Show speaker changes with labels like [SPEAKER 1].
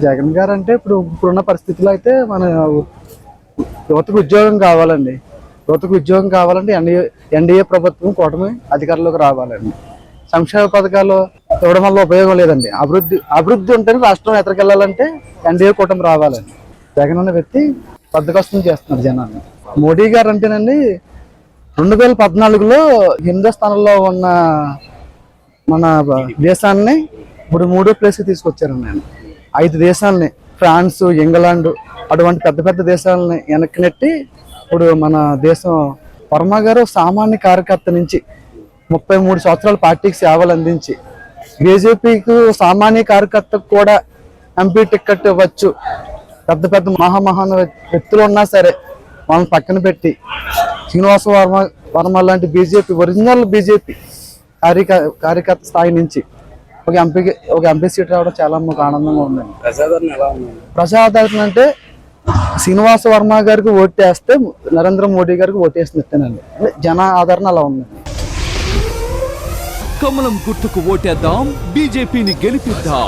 [SPEAKER 1] జగన్ గారు అంటే ఇప్పుడున్న పరిస్థితుల్లో అయితే మన యువతకు ఉద్యోగం కావాలండి. యువతకు ఉద్యోగం కావాలంటే ఎన్డీఏ ప్రభుత్వం కూటమి అధికారంలోకి రావాలండి. సంక్షేమ పథకాలు ఇవ్వడం వల్ల ఉపయోగం లేదండి. అభివృద్ధి ఉంటేనే రాష్ట్రం ఎక్కడికెళ్ళాలంటే ఎన్డీఏ కూటమి రావాలండి. జగన్ అనే వ్యక్తి బద్దకొస్తం చేస్తున్నారు జనాన్ని. మోడీ గారు అంటేనండి 2014లో 8వ స్థానంలో ఉన్న మన దేశాన్ని ఇప్పుడు 3వ ప్లేస్కి తీసుకొచ్చారండి. నేను 5 దేశాలని, ఫ్రాన్స్, ఇంగ్లాండ్ అటువంటి పెద్ద పెద్ద దేశాలని వెనక్కి నెట్టి ఇప్పుడు మన దేశం వర్మ గారు సామాన్య కార్యకర్త నుంచి 33 సంవత్సరాల పార్టీకి సేవలు అందించి బీజేపీకి సామాన్య కార్యకర్తకు కూడా ఎంపీ టికెట్ ఇవ్వచ్చు, పెద్ద పెద్ద మహామహాన వ్యక్తులు ఉన్నా సరే వాళ్ళని పక్కన పెట్టి శ్రీనివాస వర్మ లాంటి బీజేపీ ఒరిజినల్ బీజేపీ కార్యకర్త స్థాయి నుంచి ఒక ఎంపీ సీట్ రావడం చాలా మాకు ఆనందంగా ఉందండి.
[SPEAKER 2] ప్రజాదరణ ఎలా ఉందండి?
[SPEAKER 1] ప్రజాదరణ అంటే శ్రీనివాస వర్మ గారికి ఓటేస్తే నరేంద్ర మోడీ గారికి ఓటేసినట్టేనండి. జన ఆదరణ అలా ఉందండి.
[SPEAKER 3] కమలం గుర్తుకు ఓటేద్దాం, బీజేపీని గెలిపిద్దాం.